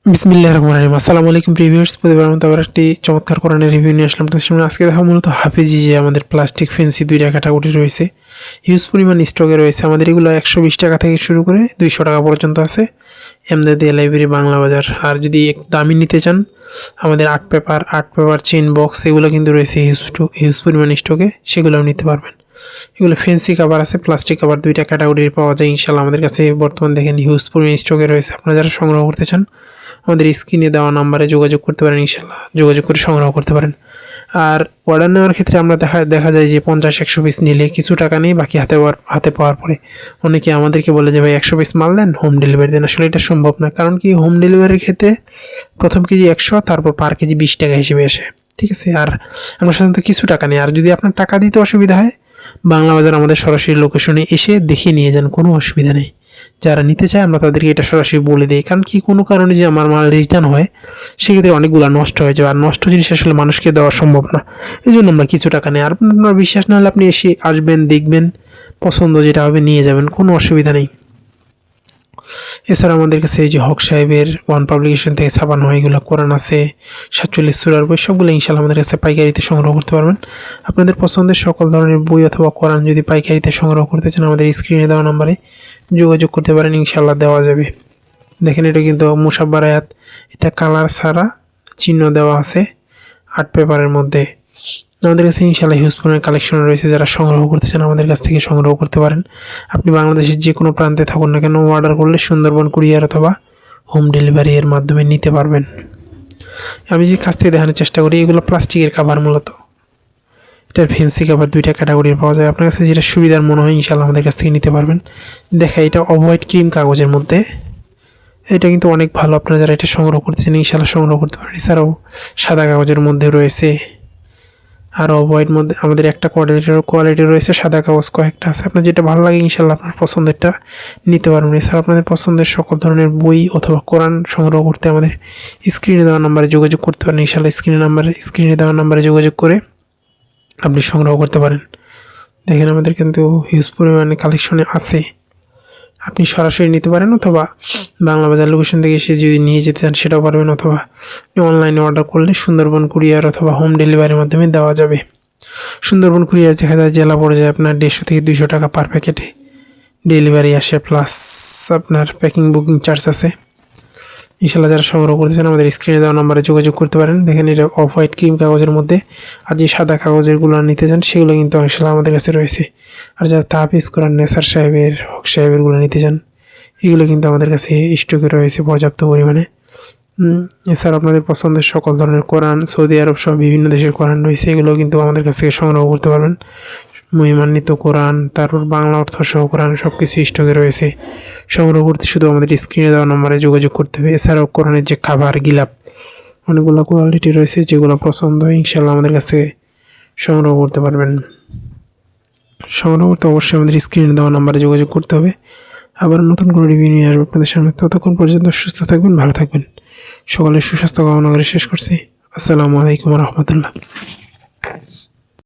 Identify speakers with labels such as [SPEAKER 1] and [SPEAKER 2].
[SPEAKER 1] বিসমিল্লাহির রহমানির রহিম। আসসালামু আলাইকুম প্রিভিউয়ার্স, প্রতিবার মতো আবার একটি চমৎকার কোরআনের রিভিউ নিয়ে আসলাম আপনাদের সামনে। আজকে দেখা মূলত হাফেজি যে আমাদের প্লাস্টিক ফেন্সি 2 টাকা ক্যাটাগরি রয়েছে, হিউজ পরিমাণ স্টকে রয়েছে। আমাদের এগুলো 120 টাকা থেকে শুরু করে 200 টাকা পর্যন্ত আছে এমদাদি লাইব্রেরি বাংলা বাজার। আর যদি একটু দামি নিতে চান, আমাদের আর্ট পেপার চেইন বক্স এগুলো কিন্তু রয়েছে হিউজ পরিমাণ স্টকে, সেগুলোও নিতে পারবেন। এগুলো ফেন্সি কাভার আছে, প্লাস্টিক কাভার 2টা ক্যাটাগরির পাওয়া যায় ইনশাল্লাহ। আমাদের কাছে বর্তমান দেখেন হিউজ পরিমাণ স্টকে রয়েছে। আপনারা যারা সংগ্রহ করতে চান আমাদের স্ক্রিনে দেওয়া নাম্বারে যোগাযোগ করতে পারেন, ইনশাল্লাহ যোগাযোগ করে সংগ্রহ করতে পারেন। আর অর্ডার নেওয়ার ক্ষেত্রে আমরা দেখা যায় যে 50-100 পিস নিলে কিছু টাকা নেই, বাকি হাতে পাওয়ার পরে অনেকে আমাদেরকে বলে যে ভাই 100 পিস মাল দেন, হোম ডেলিভারি দেন। আসলে এটা সম্ভব না, কারণ কি হোম ডেলিভারির ক্ষেত্রে প্রথম কেজি 100, তারপর পার কেজি 20 টাকা হিসেবে আসে, ঠিক আছে। আর আমরা সাধারণত কিছু টাকা নেই। আর যদি আপনার টাকা দিতে অসুবিধা হয়, বাংলা বাজার আমাদের সরাসরি লোকেশনে এসে দেখে নিয়ে যান, কোনো অসুবিধা নেই। যারা নিতে চায় আমরা তাদেরকে এটা সরাসরি বলে দিই, কারণ কি কোনো কারণে যে আমার মাল রিটার্ন হয় সেক্ষেত্রে অনেকগুলো নষ্ট হয়ে যাবে, আর নষ্ট জিনিস আসলে মানুষকে দেওয়া সম্ভব না। এই জন্য আমরা কিছু টাকা নেই। আর আপনার বিশ্বাস না হলে আপনি এসে আসবেন, দেখবেন, পছন্দ যেটা হবে নিয়ে যাবেন, কোনো অসুবিধা নেই। এছাড়া আমাদের কাছে এই যে হক সাহেবের ওয়ান পাবলিকেশন থেকে ছাপানো হয় এগুলো কোরআন আছে, 47 সূরার বই, সবগুলো ইনশাল্লাহ আমাদের কাছে পাইকারিতে সংগ্রহ করতে পারবেন। আপনাদের পছন্দের সকল ধরনের বই অথবা কোরআন যদি পাইকারিতে সংগ্রহ করতে চান, আমাদের স্ক্রিনে দেওয়া নাম্বারে যোগাযোগ করতে পারেন, ইনশাল্লাহ দেওয়া যাবে। দেখেন এটা কিন্তু মুসাব্বার আয়াত, এটা কালার ছাড়া চিহ্ন দেওয়া আছে আর্ট পেপারের মধ্যে। আমাদের কাছে ইনশাল্লাহ হিউজ পরিমাণের কালেকশন রয়েছে। যারা সংগ্রহ করতে চান আমাদের কাছ থেকে সংগ্রহ করতে পারেন। আপনি বাংলাদেশের যে কোনো প্রান্তে থাকুন না কেন, অর্ডার করলে সুন্দরবন কুরিয়ার অথবা হোম ডেলিভারি এর মাধ্যমে নিতে পারবেন। আমি যে কাছ থেকে দেখানোর চেষ্টা করি, এগুলো প্লাস্টিকের কাভার, মূলত এটার ফেন্সি কাভার 2টা ক্যাটাগরির পাওয়া যায়। আপনার কাছে যেটা সুবিধার মনে হয় ইনশাল্লাহ আমাদের কাছ থেকে নিতে পারবেন। দেখা এটা অফ হোয়াইট ক্রিম কাগজের মধ্যে, এটা কিন্তু অনেক ভালো। আপনারা যারা এটা সংগ্রহ করতেছেন ইনশাল্লাহ সংগ্রহ করতে পারেন। এছাড়াও সাদা কাগজের মধ্যে রয়েছে, আর অফ হোয়াইট মধ্যে আমাদের একটা কোয়ালিটি রয়েছে, সাদা কাগজ কয়েকটা আছে। আপনার যেটা ভালো লাগে ইনশাল্লাহ আপনার পছন্দেরটা নিতে পারবেন। এছাড়া আপনাদের পছন্দের সকল ধরনের বই অথবা কোরআন সংগ্রহ করতে আমাদের স্ক্রিনে দেওয়া নাম্বারে যোগাযোগ করতে পারেন। ইনশাল্লাহ স্ক্রিনে দেওয়া নাম্বারে যোগাযোগ করে আপনি সংগ্রহ করতে পারেন। দেখেন আমাদের কিন্তু হিউজ পরিমাণে কালেকশনে আছে, আপনি সরাসরি নিতে পারেন, অথবা বাংলা বাজার লোকেশন থেকে এসে যদি নিয়ে যেতে চান সেটাও পারবেন, অথবা অনলাইনে অর্ডার করলে সুন্দরবন কুরিয়ার অথবা হোম ডেলিভারির মাধ্যমে দেওয়া যাবে। সুন্দরবন কুরিয়ার দেখা যায় জেলা পর্যায়ে আপনার 150 থেকে 200 টাকা পার প্যাকেটে ডেলিভারি আসে, প্লাস আপনার প্যাকিং বুকিং চার্জ আছে। ইনশাল্লাহ যারা সংগ্রহ করতেছেন আমাদের স্ক্রিনে দেওয়া নাম্বারে যোগাযোগ করতে পারেন। দেখেন এটা অফ হোয়াইট ক্রিম কাগজের মধ্যে। আর যে সাদা কাগজেরগুলো নিতে চান সেগুলো কিন্তু ইনশাল্লাহ আমাদের কাছে রয়েছে। আর যারা তাহফিজ কোরআন নেসার সাহেবের, হক সাহেবেরগুলো নিতে চান, এগুলো কিন্তু আমাদের কাছে স্টকে রয়েছে পর্যাপ্ত পরিমাণে। এছাড়া আপনাদের পছন্দের সকল ধরনের কোরআন, সৌদি আরব সহ বিভিন্ন দেশের কোরআন রয়েছে, এগুলো কিন্তু আমাদের কাছ থেকে সংগ্রহ করতে পারবেন। মহিমান্বিত কোরআন, তারপর বাংলা অর্থ সহ কোরআন সব কিছু স্টকে রয়েছে। সংগ্রহ করতে শুধু আমাদের স্ক্রিনে দেওয়া নম্বরে যোগাযোগ করতে হবে। এছাড়াও কোরআনের যে খাবার, গিলাপ, অনেকগুলো কোয়ালিটি রয়েছে, যেগুলো পছন্দ হয় ইনশাল্লাহ আমাদের কাছ থেকে সংগ্রহ করতে পারবেন। সংগ্রহ করতে অবশ্যই আমাদের স্ক্রিনে দেওয়া নাম্বারে যোগাযোগ করতে হবে। আবার নতুন কোনো রিভিউ নিয়ে আসবো আপনাদের সামনে। ততক্ষণ পর্যন্ত সুস্থ থাকবেন, ভালো থাকবেন। সকলের সুস্বাস্থ্য কামনা করে শেষ করছি। আসসালামু আলাইকুম রহমতুল্লাহ।